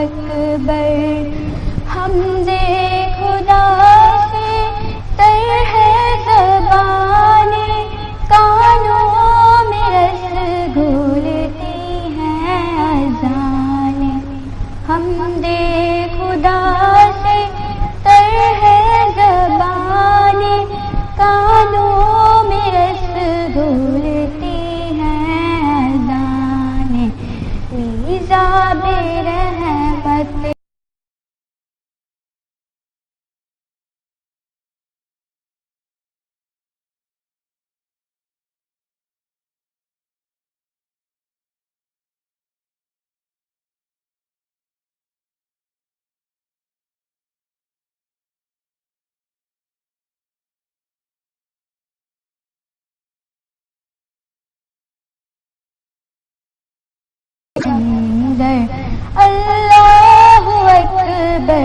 اکبر حمد خدا سے تر ہے زبان کانوں میں رس گھولتی ہیں اذان حمد خدا سے تر ہے زبان کانوں میں رس گھولتی ہیں اذان ایذاب رحمت اللہ اکبر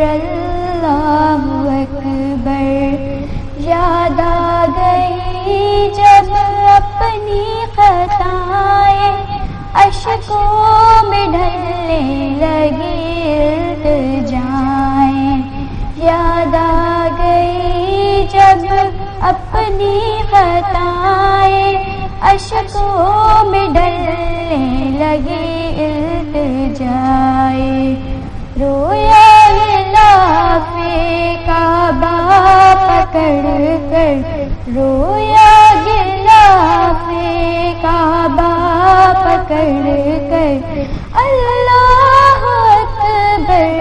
اللہ اکبر یاد آ گئی جب اپنی خطائیں اشکوں میں ڈھلنے لگی التجائیں یاد آ گئی جب اپنی خطائیں اشکوں میں ڈھلنے لگی التجائے رویا غلاف کعبہ پکڑ کر رویا غلاف کعبہ پکڑ کر اللہ اکبر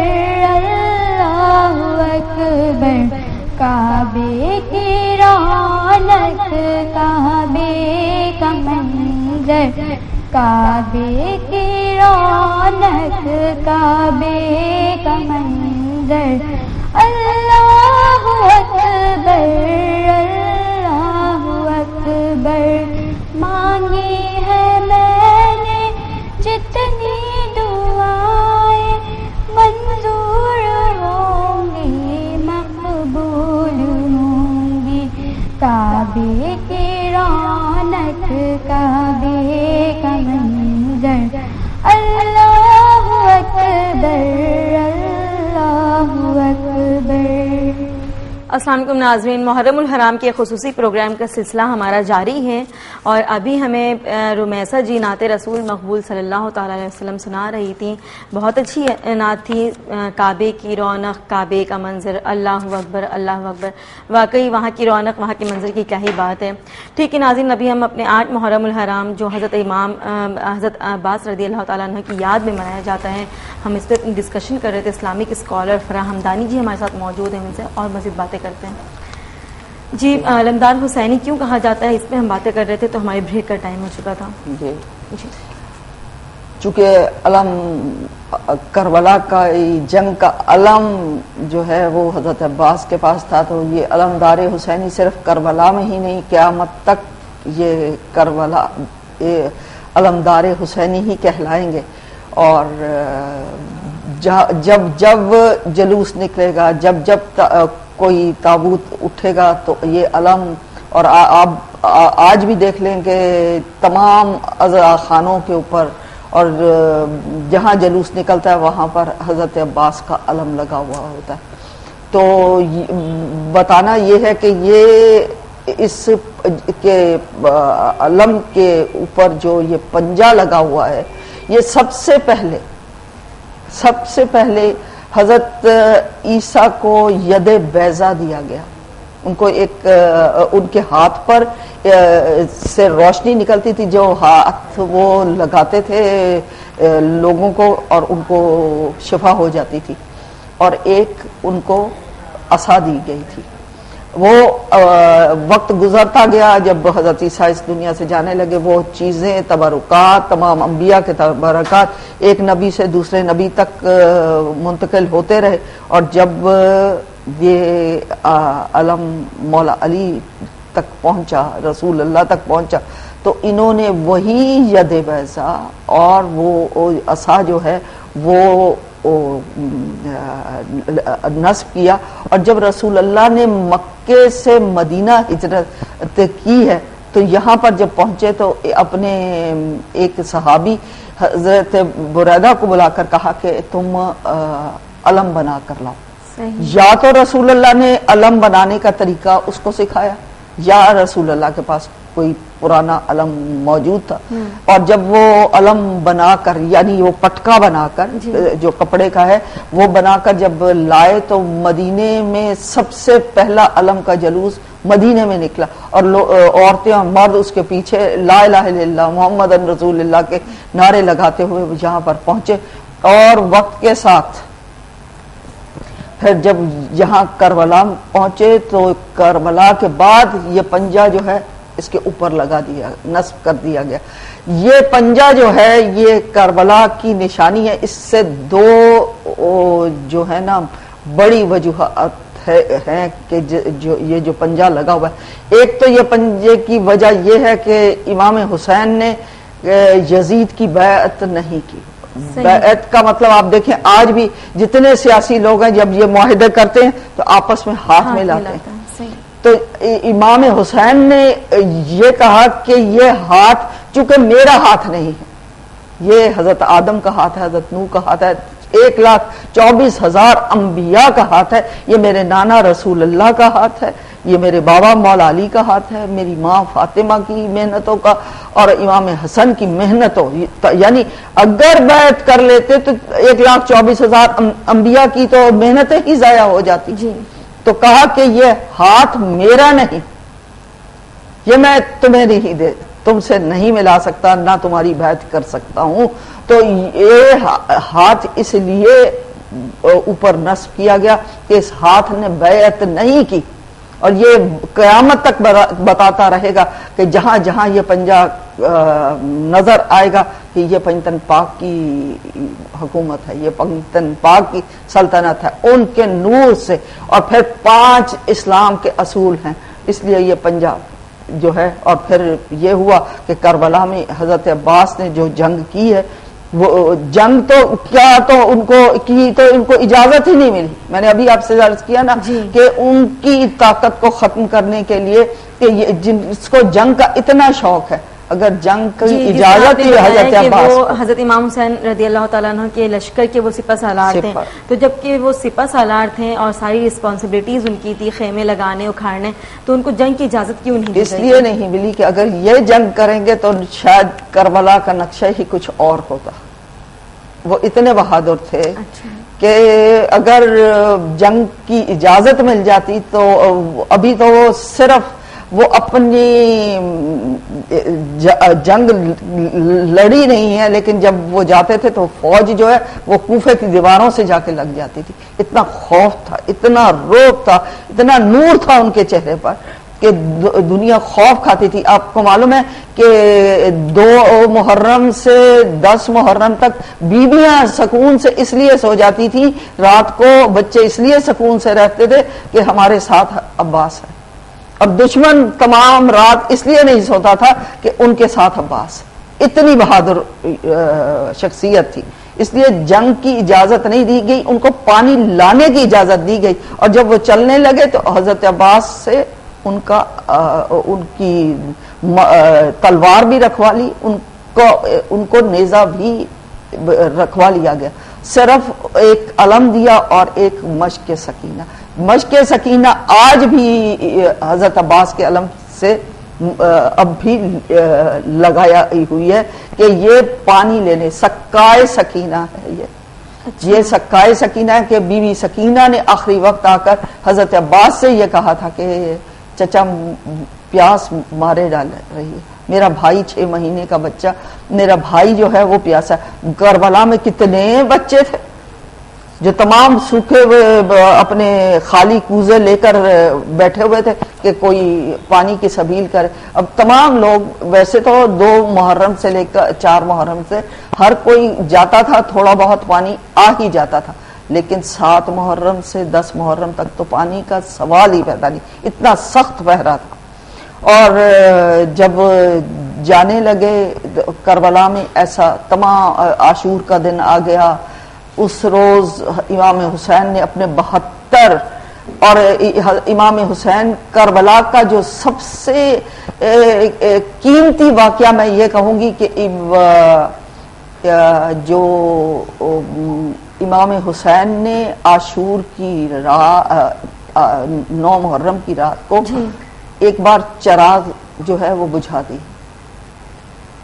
اللہ اکبر کعبے کی رونق کعبے کا منظر کعبے کی رونق کعبے کا منظر اللہ اکبر اللہ اکبر مانگی ہے میں نے جتنی دعائیں منظور ہوں گی مقبول ہوں گی کعبے کی رونق کعبے کا منظر اللہ اکبر اللہ اکبر۔ السلام علیکم ناظرین، محرم الحرام کے خصوصی پروگرام کا سلسلہ ہمارا جاری ہے اور ابھی ہمیں رمیسہ جی نعت رسول مقبول صلی اللہ تعالی علیہ وسلم سنا رہی تھیں۔ بہت اچھی نعت تھی، کعبے کی رونق کعبے کا منظر اللہ اکبر اللہ اکبر، واقعی وہاں کی رونق وہاں کے منظر کی کیا ہی بات ہے۔ ٹھیک ہے ناظرین، ابھی ہم اپنے 8 محرم الحرام جو حضرت امام حضرت عباس رضی اللہ تعالیٰ عنہ کی یاد میں منایا جاتا ہے، ہم اس پہ ڈسکشن کر رہے تھے۔ اسلامک اسکالر فرح حمدانی جی ہمارے ساتھ موجود ہیں، ان سے اور مزید باتیں کرتے ہیں۔ جی علمدار حسینی کیوں کہا جاتا ہے، اس پہ ہم باتیں کر رہے تھے تو ہمارے بریک کا ٹائم ہو چکا تھا۔ جی چونکہ علم کربلا کا جنگ کا علم جو ہے وہ حضرت عباس کے پاس تھا، تو یہ علمدار حسینی صرف کربلا میں ہی نہیں، قیامت تک یہ کربلا علمدار حسینی ہی کہلائیں گے۔ اور جب جب جلوس نکلے گا، جب جب کوئی تابوت اٹھے گا تو یہ علم، اور آپ آج بھی دیکھ لیں کہ تمام عزا خانوں کے اوپر اور جہاں جلوس نکلتا ہے وہاں پر حضرت عباس کا علم لگا ہوا ہوتا ہے۔ تو بتانا یہ ہے کہ یہ اس کے علم کے اوپر جو یہ پنجہ لگا ہوا ہے، یہ سب سے پہلے حضرت عیسیٰ کو ید بیضا دیا گیا۔ ان کو ایک ان کے ہاتھ پر سے روشنی نکلتی تھی، جو ہاتھ وہ لگاتے تھے لوگوں کو اور ان کو شفا ہو جاتی تھی، اور ایک ان کو عصا دی گئی تھی۔ وہ وقت گزرتا گیا، جب حضرت عیسیٰ اس دنیا سے جانے لگے، وہ چیزیں تبرکات تمام انبیاء کے تبرکات ایک نبی سے دوسرے نبی تک منتقل ہوتے رہے، اور جب یہ علم مولا علی تک پہنچا، رسول اللہ تک پہنچا، تو انہوں نے وہی ید بیضا اور وہ عصا جو ہے وہ نصب کیا۔ اور جب رسول اللہ نے مکے سے مدینہ ہجرت کی ہے تو یہاں پر جب پہنچے تو اپنے ایک صحابی حضرت بریدہ کو بلا کر کہا کہ تم علم بنا کر لاؤ. صحیح. یا تو رسول اللہ نے علم بنانے کا طریقہ اس کو سکھایا یا رسول اللہ کے پاس کوئی پرانا علم موجود تھا. اور جب وہ علم بنا کر یعنی وہ پٹکا بنا کر جو کپڑے کا ہے وہ بنا کر جب لائے تو مدینے میں سب سے پہلا علم کا جلوس مدینے میں نکلا اور عورتیں اور مرد اس کے پیچھے لا الہ الا اللہ محمد رسول اللہ کے نعرے لگاتے ہوئے جہاں پر پہنچے. اور وقت کے ساتھ پھر جب یہاں کربلا پہنچے تو کربلا کے بعد یہ پنجہ جو ہے اس کے اوپر لگا دیا نصب کر دیا گیا. یہ پنجہ جو ہے یہ کربلا کی نشانی ہے. اس سے دو جو ہے نا بڑی وجوہات ہیں کہ جو یہ جو پنجہ لگا ہوا ہے. ایک تو یہ پنجے کی وجہ یہ ہے کہ امام حسین نے یزید کی بیعت نہیں کی. بیعت کا مطلب آپ دیکھیں آج بھی جتنے سیاسی لوگ ہیں جب یہ معاہدے کرتے ہیں تو آپس میں ہاتھ ملاتے ہیں. تو امام حسین نے یہ کہا کہ یہ ہاتھ چونکہ میرا ہاتھ نہیں ہے یہ حضرت آدم کا ہاتھ ہے حضرت نوح کا ہاتھ ہے 1,24,000 انبیاء کا ہاتھ ہے. یہ میرے نانا رسول اللہ کا ہاتھ ہے یہ میرے بابا مولا علی کا ہاتھ ہے میری ماں فاطمہ کی محنتوں کا اور امام حسن کی محنتوں. یعنی اگر بیعت کر لیتے تو 1,24,000 انبیاء کی تو محنتیں ہی ضائع ہو جاتی. تو کہا کہ یہ ہاتھ میرا نہیں یہ میں تمہیں نہیں دے تم سے نہیں ملا سکتا نہ تمہاری بیعت کر سکتا ہوں. تو یہ ہاتھ اس لیے اوپر نصب کیا گیا کہ اس ہاتھ نے بیعت نہیں کی. اور یہ قیامت تک بتاتا رہے گا کہ جہاں جہاں یہ پنجہ نظر آئے گا کہ یہ پنجتن پاک کی حکومت ہے یہ پنجتن پاک کی سلطنت ہے ان کے نور سے. اور پھر 5 اسلام کے اصول ہیں اس لیے یہ پنجہ جو ہے. اور پھر یہ ہوا کہ کربلا میں حضرت عباس نے جو جنگ کی ہے وہ جنگ تو کیا تو ان کو اجازت ہی نہیں ملی. میں نے ابھی آپ سے عرض کیا نا کہ ان کی طاقت کو ختم کرنے کے لیے کہ جس کو جنگ کا اتنا شوق ہے اگر جنگ کی اجازت ہی حضرت عباس وہ حضرت امام حسین رضی اللہ تعالیٰ عنہ کے لشکر کے وہ سپہ سالار تھے. تو جب کہ وہ سپہ سالار تھے اور ساری رسپانسبلٹیز ان کی تھی خیمے لگانے اکھاڑنے تو ان کو جنگ کی اجازت کیوں نہیں دی؟ اس لیے نہیں ملی کہ اگر یہ جنگ کریں گے تو شاید کربلا کا نقشہ ہی کچھ اور ہوتا. وہ اتنے بہادر تھے کہ اگر جنگ کی اجازت مل جاتی تو ابھی تو وہ صرف وہ اپنی جنگ لڑی نہیں ہے لیکن جب وہ جاتے تھے تو فوج جو ہے وہ کوفے کی دیواروں سے جا کے لگ جاتی تھی. اتنا خوف تھا اتنا روب تھا اتنا نور تھا ان کے چہرے پر کہ دنیا خوف کھاتی تھی. آپ کو معلوم ہے کہ 2 محرم سے 10 محرم تک بیویاں سکون سے اس لیے سو جاتی تھی رات کو بچے اس لیے سکون سے رہتے تھے کہ ہمارے ساتھ عباس ہے. اور دشمن تمام رات اس لیے نہیں سوتا تھا کہ ان کے ساتھ عباس. اتنی بہادر شخصیت تھی. اس لیے جنگ کی اجازت نہیں دی گئی ان کو پانی لانے کی اجازت دی گئی. اور جب وہ چلنے لگے تو حضرت عباس سے ان کی تلوار بھی رکھوا لی ان کو نیزہ بھی رکھوا لیا گیا. صرف ایک علم دیا اور ایک مشق سکینہ. مشق سکینہ آج بھی حضرت عباس کے علم سے اب بھی لگایا ہوئی ہے کہ یہ پانی لینے سکائے سکینہ ہے. یہ سکائے سکینہ ہے کہ بی بی سکینہ نے آخری وقت آ کر حضرت عباس سے یہ کہا تھا کہ چچا پیاس مارے ڈال رہی ہے میرا بھائی 6 مہینے کا بچہ میرا بھائی جو ہے وہ پیاسا. کربلا میں کتنے بچے تھے جو تمام سوکھے ہوئے اپنے خالی کوزے لے کر بیٹھے ہوئے تھے کہ کوئی پانی کی سبیل کرے. اب تمام لوگ ویسے تو 2 محرم سے لے کر 4 محرم سے ہر کوئی جاتا تھا تھوڑا بہت پانی آ ہی جاتا تھا لیکن 7 محرم سے 10 محرم تک تو پانی کا سوال ہی پیدا نہیں. اتنا سخت بہرا تھا. اور جب جانے لگے کربلا میں ایسا تمام عاشور کا دن آ گیا. اس روز امام حسین نے اپنے 72 اور امام حسین کربلا کا جو سب سے قیمتی واقعہ میں یہ کہوں گی کہ جو امام حسین نے عاشور کی رات 9 محرم کی رات کو ایک بار چراغ جو ہے وہ بجھا دی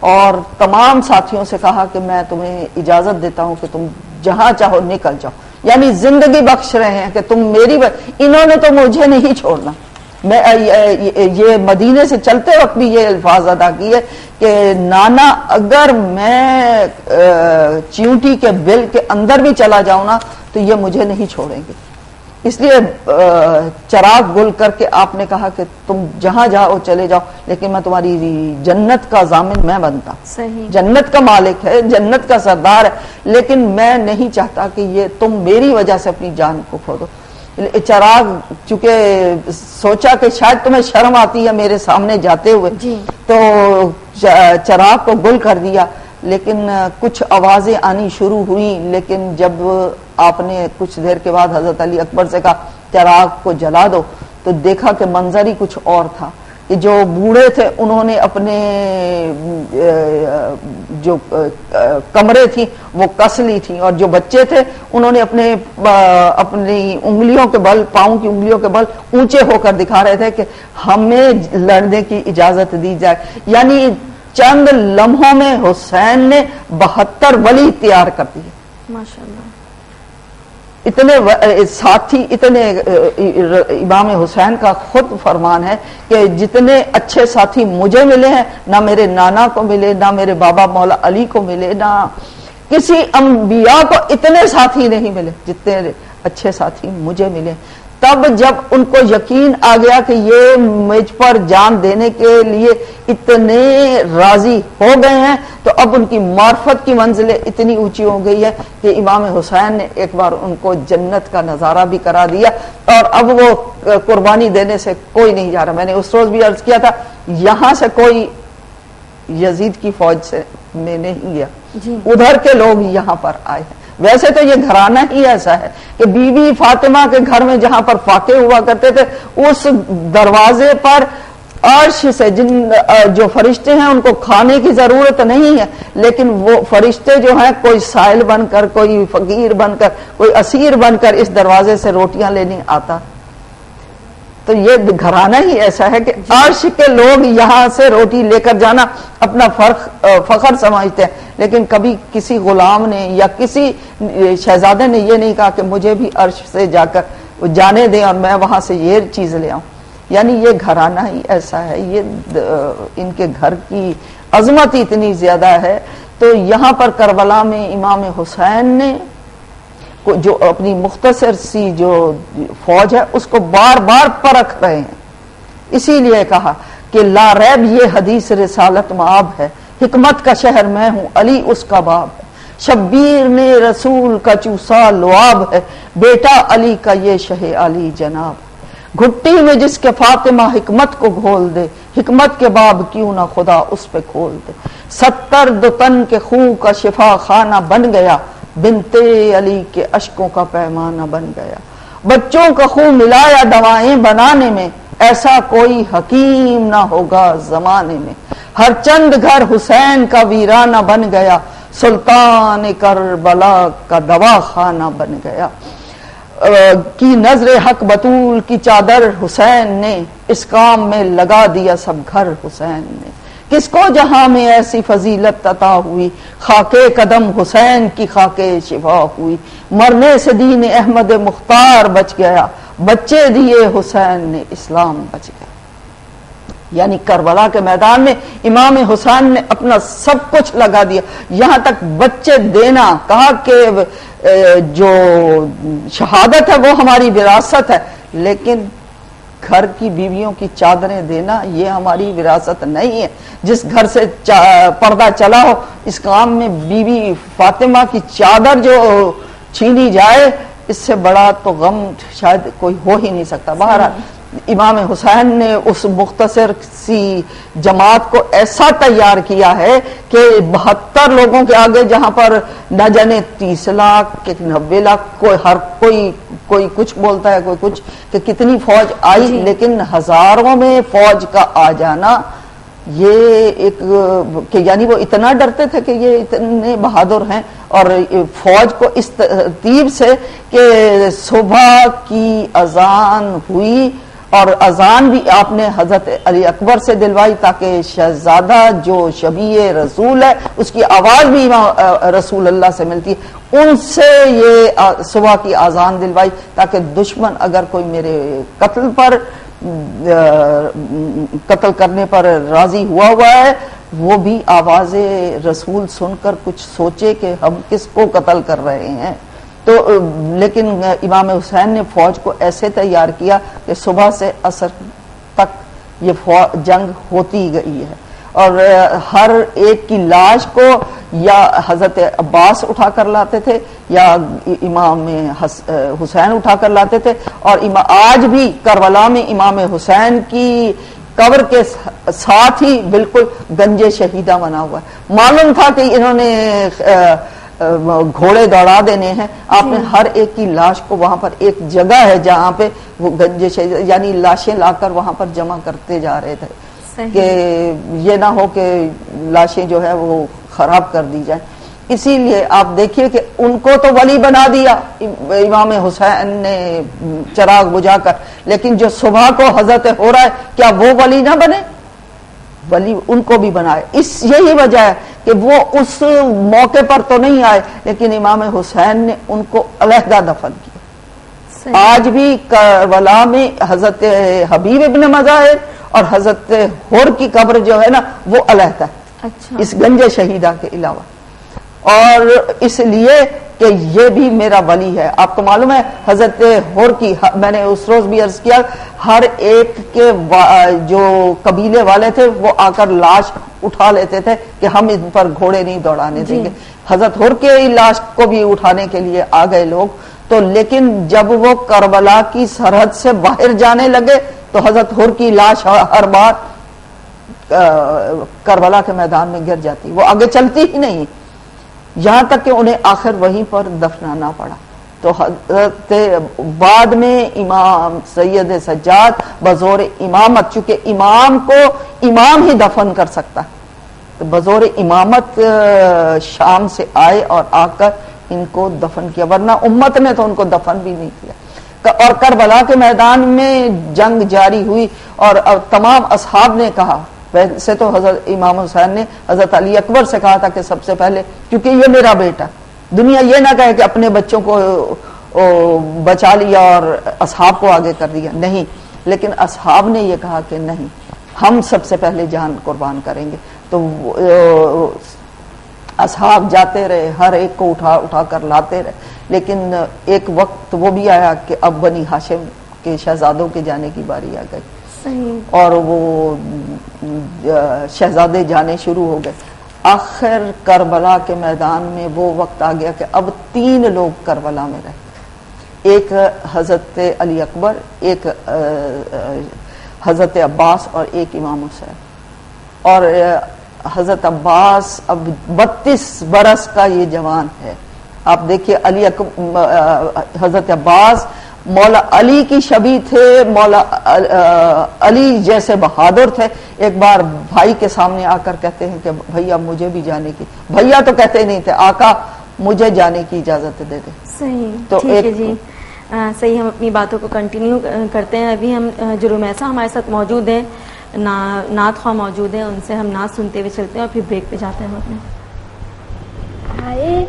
اور تمام ساتھیوں سے کہا کہ میں تمہیں اجازت دیتا ہوں کہ تم جہاں چاہو نکل جاؤ، یعنی زندگی بخش رہے ہیں کہ تم میری انہوں نے تو مجھے نہیں چھوڑنا. میں یہ مدینے سے چلتے وقت بھی یہ الفاظ ادا کیے کہ نانا اگر میں چیونٹی کے بل کے اندر بھی چلا جاؤں نا تو یہ مجھے نہیں چھوڑیں گے. اس لیے چراغ گل کر کے آپ نے کہا کہ تم جہاں جاؤ چلے جاؤ، لیکن میں تمہاری جنت کا ضامن میں بنتا، جنت کا مالک ہے، جنت کا سردار ہے، لیکن میں نہیں چاہتا کہ یہ تم میری وجہ سے اپنی جان کو کھو دو. چراغ چونکہ سوچا کہ شاید تمہیں شرم آتی ہے میرے سامنے جاتے ہوئے، تو چراغ کو گل کر دیا. لیکن کچھ آوازیں آنی شروع ہوئی، لیکن جب آپ نے کچھ دیر کے بعد حضرت علی اکبر سے کہا چراغ کو جلا دو تو دیکھا کہ منظر ہی کچھ اور تھا کہ جو بوڑھے تھے انہوں نے اپنے جو کمرے تھی وہ کس لی تھی، اور جو بچے تھے انہوں نے اپنی انگلیوں کے بل، پاؤں کی انگلیوں کے بل اونچے ہو کر دکھا رہے تھے کہ ہمیں لڑنے کی اجازت دی جائے. یعنی چند لمحوں میں حسین نے 72 ولی تیار کر دیے. ماشاءاللہ. اتنے ساتھی، اتنے امام حسین کا خود فرمان ہے کہ جتنے اچھے ساتھی مجھے ملے ہیں نہ میرے نانا کو ملے، نہ میرے بابا مولا علی کو ملے، نہ کسی انبیاء کو اتنے ساتھی نہیں ملے جتنے اچھے ساتھی مجھے ملے. تب جب ان کو یقین آ گیا کہ یہ مجھ پر جان دینے کے لیے اتنے راضی ہو گئے ہیں تو اب ان کی معرفت کی منزلیں اتنی اونچی ہو گئی ہے کہ امام حسین نے ایک بار ان کو جنت کا نظارہ بھی کرا دیا، اور اب وہ قربانی دینے سے کوئی نہیں جا رہا. میں نے اس روز بھی عرض کیا تھا یہاں سے کوئی یزید کی فوج سے میں نہیں گیا، ادھر کے لوگ یہاں پر آئے ہیں. ویسے تو یہ گھرانہ ہی ایسا ہے کہ بی بی فاطمہ کے گھر میں جہاں پر فاقے ہوا کرتے تھے اس دروازے پر عرش سے جو فرشتے ہیں ان کو کھانے کی ضرورت نہیں ہے، لیکن وہ فرشتے جو ہیں کوئی سائل بن کر، کوئی فقیر بن کر، کوئی اسیر بن کر اس دروازے سے روٹیاں لینے آتا. تو یہ گھرانہ ہی ایسا ہے کہ عرش کے لوگ یہاں سے روٹی لے کر جانا اپنا فخر سمجھتے ہیں، لیکن کبھی کسی غلام نے یا کسی شہزادے نے یہ نہیں کہا کہ مجھے بھی عرش سے جا کر جانے دیں اور میں وہاں سے یہ چیز لے آؤں. یعنی یہ گھرانہ ہی ایسا ہے، یہ ان کے گھر کی عظمت اتنی زیادہ ہے. تو یہاں پر کربلا میں امام حسین نے جو اپنی مختصر سی جو فوج ہے اس کو بار بار پرکھ رہے ہیں. اسی لیے کہا کہ لا ریب یہ حدیث رسالت مآب ہے، حکمت کا شہر میں ہوں علی اس کا باب ہے، شبیر نے رسول کا چوسا لعاب ہے، بیٹا علی کا یہ شہ علی جناب. گھٹی میں جس کے فاطمہ حکمت کو گھول دے، حکمت کے باب کیوں نہ خدا اس پہ کھول دے. 70 دو تن کے خون کا شفا خانہ بن گیا، بنتے علی کے اشکوں کا پیمانہ بن گیا. بچوں کا خون ملایا دوائیں بنانے میں، ایسا کوئی حکیم نہ ہوگا زمانے میں. ہر چند گھر حسین کا ویرانہ بن گیا، سلطان کربلا کا دوا خانہ بن گیا. کی نظر حق بطول کی چادر حسین نے، اس کام میں لگا دیا سب گھر حسین نے. کس کو جہاں میں ایسی فضیلت عطا ہوئی، خاکے قدم حسین کی خاکے شفا ہوئی. مرنے سے دین احمد مختار بچ گیا، بچے دیے حسین نے اسلام بچ گیا. یعنی کربلا کے میدان میں امام حسین نے اپنا سب کچھ لگا دیا، یہاں تک بچے دینا. کہا کہ جو شہادت ہے وہ ہماری وراثت ہے، لیکن گھر کی بیویوں کی چادریں دینا یہ ہماری وراثت نہیں ہے. جس گھر سے پردہ چلا ہو اس کام میں بی بی فاطمہ کی چادر جو چھینی جائے اس سے بڑا تو غم شاید کوئی ہو ہی نہیں سکتا. بہرحال امام حسین نے اس مختصر سی جماعت کو ایسا تیار کیا ہے کہ 72 لوگوں کے آگے جہاں پر نہ جانے 30 لاکھ کہ 90 لاکھ کوئی کچھ بولتا ہے، کوئی کچھ کہ کتنی فوج آئی، لیکن ہزاروں میں فوج کا آ جانا یہ ایک کہ یعنی وہ اتنا ڈرتے تھے کہ یہ اتنے بہادر ہیں، اور فوج کو اس ترتیب سے کہ صبح کی اذان ہوئی، اور اذان بھی آپ نے حضرت علی اکبر سے دلوائی تاکہ شہزادہ جو شبیہ رسول ہے اس کی آواز بھی امام رسول اللہ سے ملتی ہے، ان سے یہ صبح کی اذان دلوائی تاکہ دشمن اگر کوئی میرے قتل کرنے پر راضی ہوا ہے وہ بھی آواز رسول سن کر کچھ سوچے کہ ہم کس کو قتل کر رہے ہیں۔ تو لیکن امام حسین نے فوج کو ایسے تیار کیا کہ صبح سے عصر تک یہ جنگ ہوتی گئی ہے، اور ہر ایک کی لاش کو یا حضرت عباس اٹھا کر لاتے تھے یا امام حسین اٹھا کر لاتے تھے، اور آج بھی کربلا میں امام حسین کی قبر کے ساتھ ہی بالکل گنج شہیدہ بنا ہوا ہے۔ معلوم تھا کہ انہوں نے گھوڑے دوڑا دینے ہیں، آپ نے ہر ایک کی لاش کو وہاں پر ایک جگہ ہے جہاں پہ وہ گنج شہیدہ یعنی لاشیں لا کر وہاں پر جمع کرتے جا رہے تھے کہ یہ نہ ہو کہ لاشیں جو ہے وہ خراب کر دی جائیں۔ اسی لیے آپ دیکھیے کہ ان کو تو ولی بنا دیا امام حسین نے چراغ بجھا کر، لیکن جو صبح کو حضرت ہو رہا ہے کیا وہ ولی نہ بنے؟ ولی ان کو بھی بنائے۔ یہی وجہ ہے کہ وہ اس موقع پر تو نہیں آئے، لیکن امام حسین نے ان کو علیحدہ دفن کیا۔ آج بھی کربلا میں حضرت حبیب ابن مظاہر اور حضرت حر کی قبر جو ہے نا وہ علیحدہ ہے اس گنج شہیدہ کے علاوہ، اور اس لیے کہ یہ بھی میرا ولی ہے۔ آپ کو معلوم ہے حضرت حر کی، میں نے اس روز بھی عرض کیا، ہر ایک کے جو قبیلے والے تھے وہ آ کر لاش اٹھا لیتے تھے کہ ہم ان پر گھوڑے نہیں دوڑانے دیں گے۔ حضرت حر کے لاش کو بھی اٹھانے کے لیے آ گئے لوگ، تو لیکن جب وہ کربلا کی سرحد سے باہر جانے لگے تو حضرت حر کی لاش ہر بار کربلا کے میدان میں گر جاتی، وہ آگے چلتی ہی نہیں، یہاں تک کہ انہیں آخر وہیں پر دفنانا پڑا۔ تو حضرت بعد میں امام سید سجاد بزور امامت، چونکہ امام کو امام ہی دفن کر سکتا ہے، تو بزور امامت شام سے آئے اور آ کر ان کو دفن کیا، ورنہ امت نے تو ان کو دفن بھی نہیں کیا۔ اور کربلا کے میدان میں جنگ جاری ہوئی، اور تمام اصحاب نے کہا، ویسے تو حضرت امام حسین نے حضرت علی اکبر سے کہا تھا کہ سب سے پہلے، کیونکہ یہ میرا بیٹا، دنیا یہ نہ کہے کہ اپنے بچوں کو بچا لیا اور اصحاب کو آگے کر دیا، نہیں، لیکن اصحاب نے یہ کہا کہ نہیں، ہم سب سے پہلے جان قربان کریں گے۔ تو اصحاب جاتے رہے، ہر ایک کو اٹھا کر لاتے رہے، لیکن ایک وقت وہ بھی آیا کہ اب بنی ہاشم کے شہزادوں کے جانے کی باری آ گئی، اور وہ شہزادے جانے شروع ہو گئے۔ آخر کربلا کے میدان میں وہ وقت آ گیا کہ اب 3 لوگ کربلا میں رہے، ایک حضرت علی اکبر، ایک حضرت عباس اور ایک امام حسین۔ اور حضرت عباس اب 32 برس کا یہ جوان ہے، آپ دیکھیے حضرت عباس مولا علی کی شبیہ تھے، مولا علی جیسے بہادر تھے۔ ایک بار بھائی کے سامنے آ کر کہتے ہیں کہ بھیا مجھے بھی جانے کی، بھیا تو کہتے نہیں تھے، آقا مجھے جانے کی اجازت دے دیں۔ صحیح، تو ٹھیک ہے جی، صحیح، ہم اپنی باتوں کو کنٹینیو کرتے ہیں۔ ابھی ہم جو رمیسہ ہمارے ساتھ موجود ہیں، نعت خواہ موجود ہیں، ان سے ہم نعت سنتے ہوئے چلتے ہیں اور پھر بریک پہ جاتے ہیں اپنے۔ آئے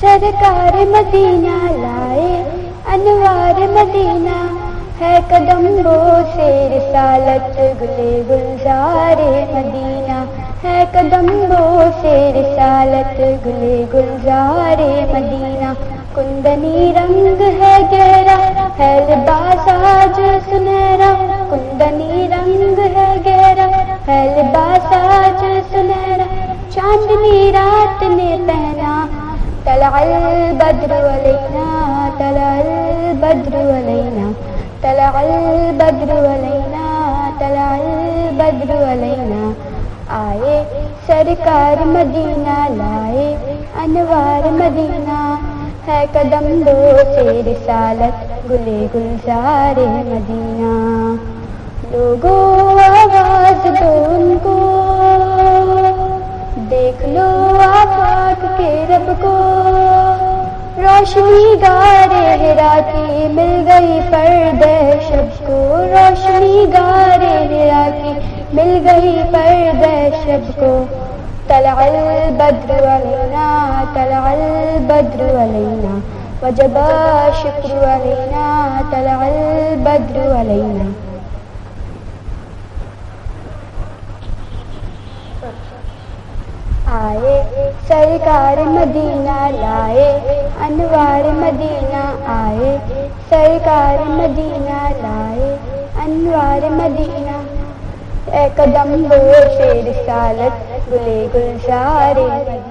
سرکار مدینہ، لائے انوار مدینہ، ہے قدم بو سے رسالت گلے گلزار مدینہ، ہے قدم بو سے رسالت گلے گلزار مدینہ۔ کندنی رنگ ہے گہرا، ہے لباس آج سنہرا، کندنی رنگ ہے گہرا، ہے لباس آج سنہرا، چاندنی رات نے پہنا، طلع البدر علینا، طلع البدر علینا، طلع البدر علینا، طلع البدر علینا۔ آئے سرکار مدینہ، لائے انوار مدینہ، ہے قدم دو سے رسالت گلے گلزار مدینہ۔ لوگوں آواز دو ان کو، دیکھ لو آفاق کے رب کو، روشنی گارے ہرا کی مل گئی پرد شب کو، روشنی گارے ہرا کی مل گئی پرد شب کو، طلع البدر علینا طلع البدر علینا وجب الشکر علینا طلع البدر علینا۔ آئے سرکار مدینہ لائے انوار مدینہ، آئے سرکار مدینہ لائے انوار مدینہ، اے قدم بوش رسالت گلے گلزار مدینہ۔